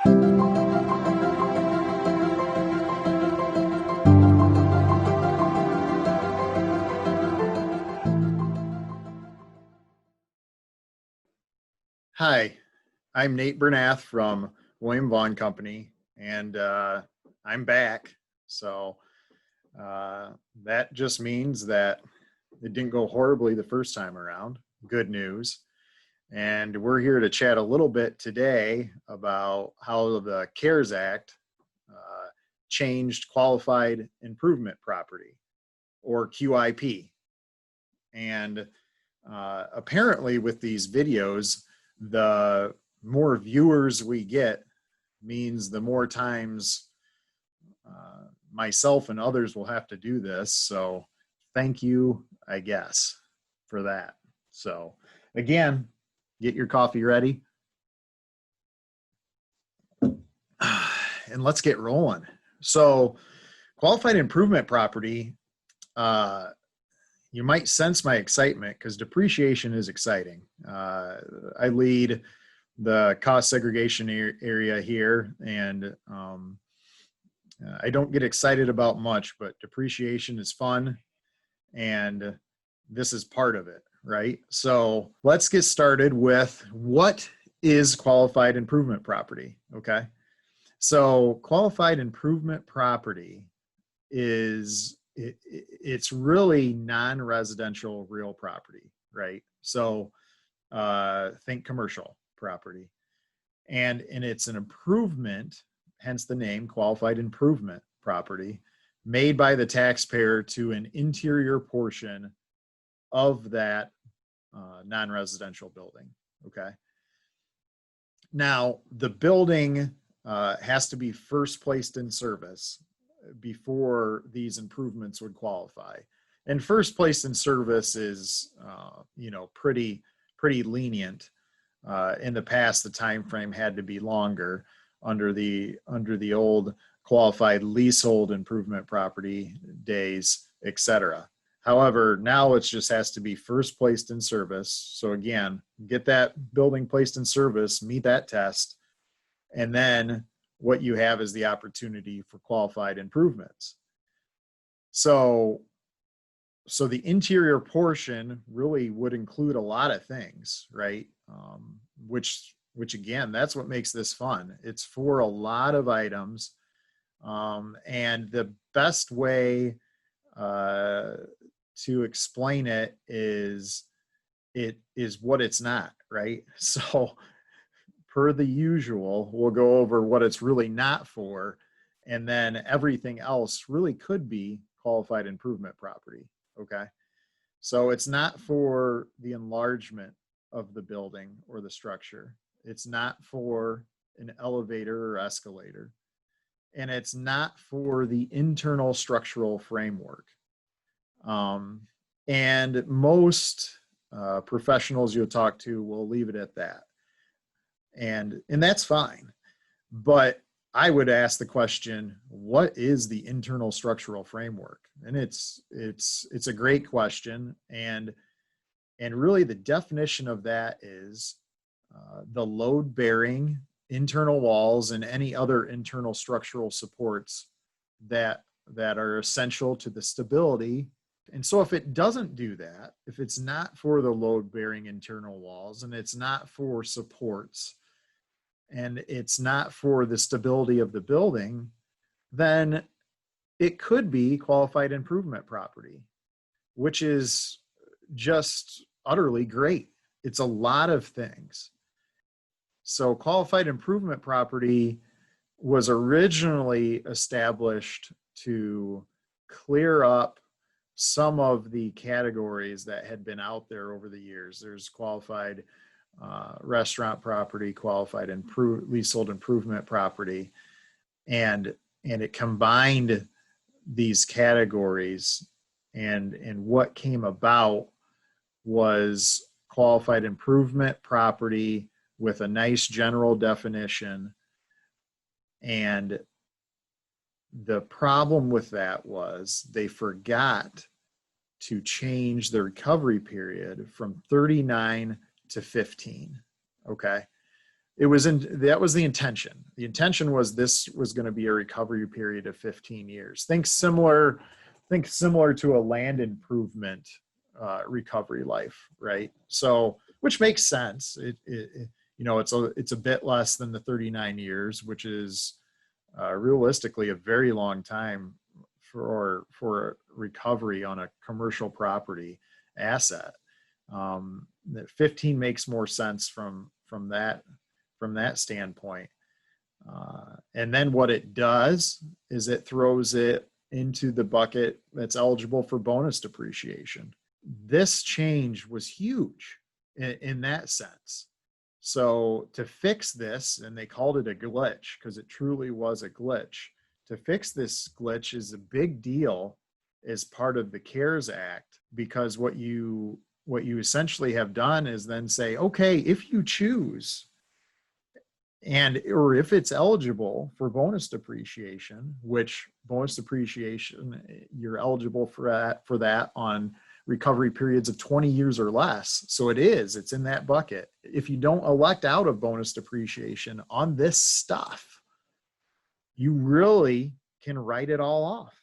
Hi, I'm Nate Bernath from William Vaughn Company, and I'm back. So that just means that it didn't go horribly the first time around. Good news. And we're here to chat a little bit today about how the CARES Act changed qualified improvement property, or QIP. And apparently with these videos, the more viewers we get means the more times myself and others will have to do this. So thank you, I guess, for that. So again, get your coffee ready and let's get rolling. So qualified improvement property, you might sense my excitement because depreciation is exciting. I lead the cost segregation area here, and I don't get excited about much, but depreciation is fun, and this is part of it, right? So let's get started with what is qualified improvement property, okay? So qualified improvement property is it's really non-residential real property, right? So think commercial property, and it's an improvement, hence the name qualified improvement property, made by the taxpayer to an interior portion of that non-residential building. Okay. Now the building has to be first placed in service before these improvements would qualify. And first place in service is, pretty lenient. In the past, the time frame had to be longer under the old qualified leasehold improvement property days, etc. However, now it just has to be first placed in service. So again, get that building placed in service, meet that test, and then what you have is the opportunity for qualified improvements. So the interior portion really would include a lot of things, right? Which again, that's what makes this fun. It's for a lot of items. And the best way to explain it is what it's not, right? So per the usual, we'll go over what it's really not for, and then everything else really could be qualified improvement property, okay? So it's not for the enlargement of the building or the structure. It's not for an elevator or escalator. And it's not for the internal structural framework. And most professionals you'll talk to will leave it at that. And that's fine. But I would ask the question, what is the internal structural framework? And it's a great question. And really the definition of that is the load-bearing internal walls and any other internal structural supports that are essential to the stability. And so if it doesn't do that, if it's not for the load-bearing internal walls and it's not for supports, and it's not for the stability of the building, then it could be qualified improvement property, which is just utterly great. It's a lot of things. So qualified improvement property was originally established to clear up some of the categories that had been out there over the years. There's qualified restaurant property, qualified leasehold improvement property, and it combined these categories, and what came about was qualified improvement property with a nice general definition. And the problem with that was they forgot to change the recovery period from 39 to 15. Okay. that was the intention. The intention was this was going to be a recovery period of 15 years. Think similar to a land improvement recovery life, right? So, which makes sense. It's a bit less than the 39 years, which is realistically a very long time for recovery on a commercial property asset. That 15 makes more sense from that standpoint. And then what it does is it throws it into the bucket that's eligible for bonus depreciation. This change was huge in that sense. So to fix this, and they called it a glitch because it truly was a glitch. To fix this glitch is a big deal as part of the CARES Act, because what you essentially have done is then say, okay, if you choose, or if it's eligible for bonus depreciation, which bonus depreciation, you're eligible for that on recovery periods of 20 years or less. So it's in that bucket. If you don't elect out of bonus depreciation on this stuff, you really can write it all off.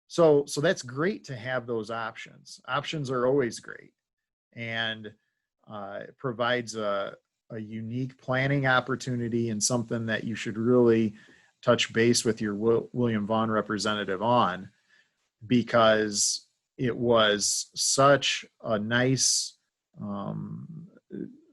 So that's great to have those options. Options are always great, and it provides a unique planning opportunity and something that you should really touch base with your William Vaughan representative on, because it was such a nice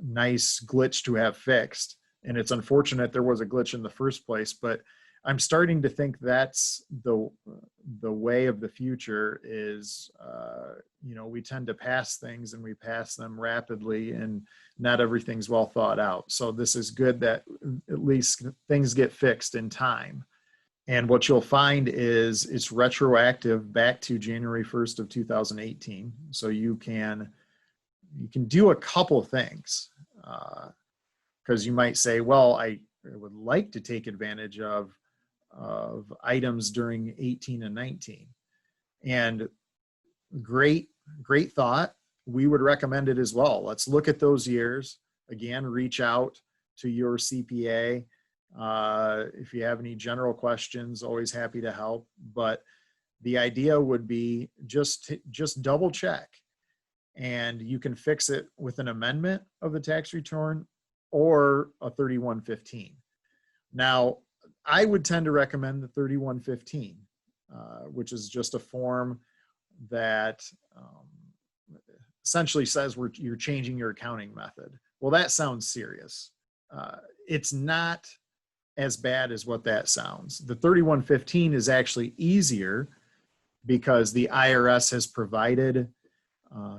glitch to have fixed. And it's unfortunate there was a glitch in the first place, but I'm starting to think that's the way of the future is, we tend to pass things, and we pass them rapidly, and not everything's well thought out. So this is good that at least things get fixed in time. And what you'll find is it's retroactive back to January 1st of 2018. So you can do a couple things, because you might say, well, I would like to take advantage of items during 18 and 19. And great thought. We would recommend it as well. Let's look at those years. Again, reach out to your CPA. If you have any general questions, always happy to help. But the idea would be just double check, and you can fix it with an amendment of the tax return or a 3115. Now, I would tend to recommend the 3115, which is just a form that essentially says you're changing your accounting method. Well, that sounds serious. It's not as bad as what that sounds. The 3115 is actually easier because the IRS has provided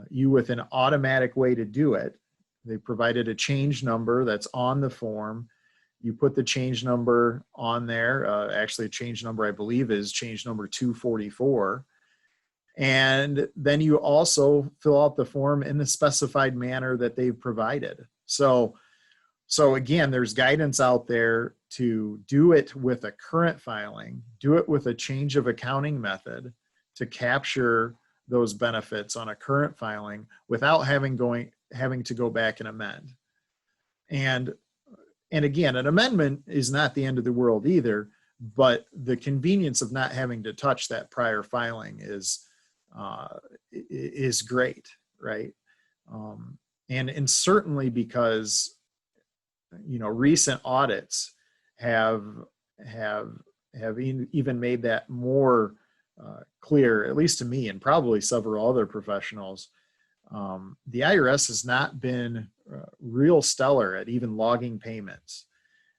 you with an automatic way to do it. They provided a change number that's on the form. You put the change number on there. Actually, a change number, I believe, is change number 244. And then you also fill out the form in the specified manner that they've provided. So again, there's guidance out there to do it with a current filing, do it with a change of accounting method to capture those benefits on a current filing without having to go back and amend. And again, an amendment is not the end of the world either, but the convenience of not having to touch that prior filing is great, right? And certainly because recent audits have even made that more clear, at least to me and probably several other professionals. The IRS has not been real stellar at even logging payments.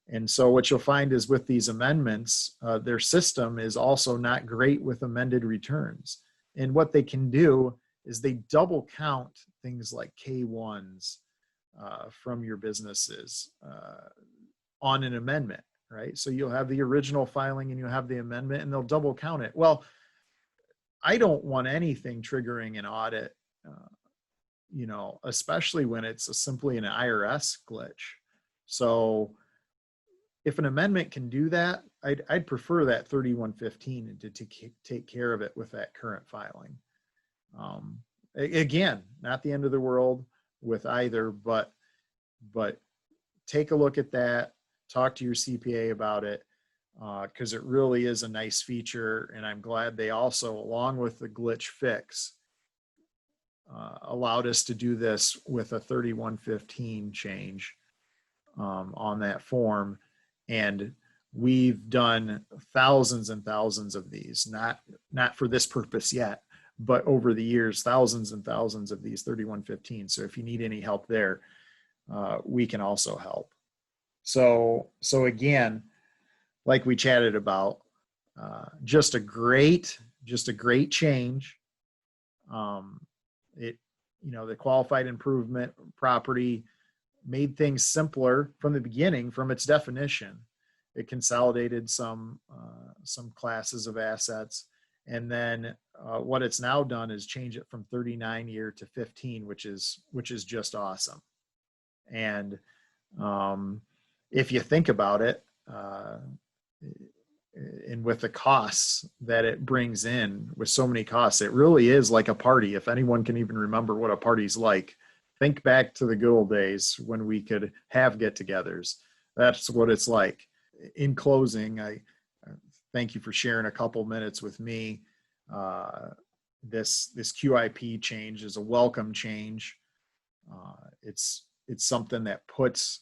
And so what you'll find is with these amendments, their system is also not great with amended returns. And what they can do is they double count things like K1s from your businesses on an amendment, right? So you'll have the original filing and you'll have the amendment, and they'll double count it. Well, I don't want anything triggering an audit, especially when it's simply an IRS glitch. So if an amendment can do that, I'd prefer that 3115 to take care of it with that current filing. Again, not the end of the world with either, but take a look at that, talk to your CPA about it, because it really is a nice feature. And I'm glad they also, along with the glitch fix, allowed us to do this with a 3115 change on that form. And we've done thousands and thousands of these, not for this purpose yet, but over the years, thousands and thousands of these 3115. So if you need any help there, we can also help. So again, like we chatted about, just a great change. The qualified improvement property made things simpler from the beginning, from its definition. It consolidated some classes of assets, and then what it's now done is change it from 39 year to 15, which is just awesome. And if you think about it, and with the costs that it brings in, with so many costs, it really is like a party. If anyone can even remember what a party's like, think back to the good old days when we could have get-togethers. That's what it's like. In closing, I thank you for sharing a couple minutes with me. This QIP change is a welcome change. It's something that puts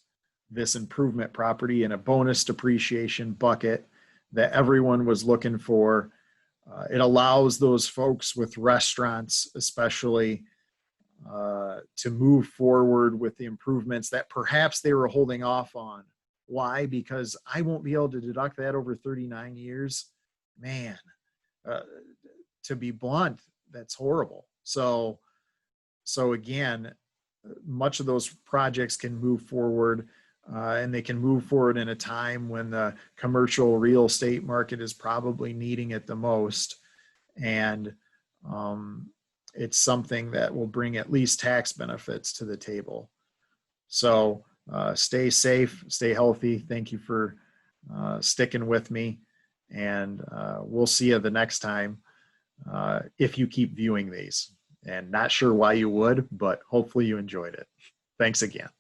this improvement property in a bonus depreciation bucket that everyone was looking for. It allows those folks with restaurants, especially, to move forward with the improvements that perhaps they were holding off on. Why? Because I won't be able to deduct that over 39 years. Man, to be blunt, that's horrible. So again, much of those projects can move forward, and they can move forward in a time when the commercial real estate market is probably needing it the most. And it's something that will bring at least tax benefits to the table. So stay safe, stay healthy. Thank you for sticking with me. And we'll see you the next time if you keep viewing these. And not sure why you would, but hopefully you enjoyed it. Thanks again.